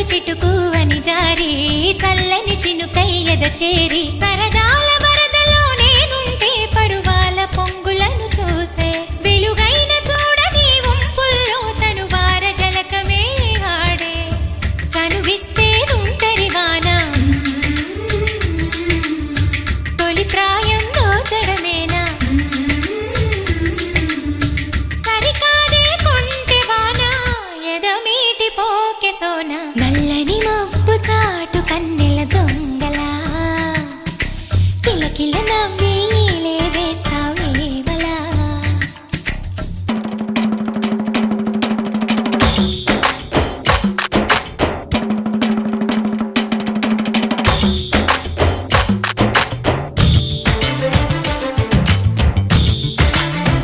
చిటుకు అని జారి చల్లని చినుకై ఎద చేరి సరదాల వరదలో నేనుంటే పరువాల పొంగులను చూసే వెలుగైన చూడని వంపుల్లో తను వార జలకమే ఆడే చనువిస్తే ఉంటరి వాన తొలి ప్రాయం దోచడమేనా సరికాదే కొంటె వాన ఎదమీటి పోకె సోన నల్లని మబ్బు చాటు కన్నెల దొంగలా కిలకిల నవ్వు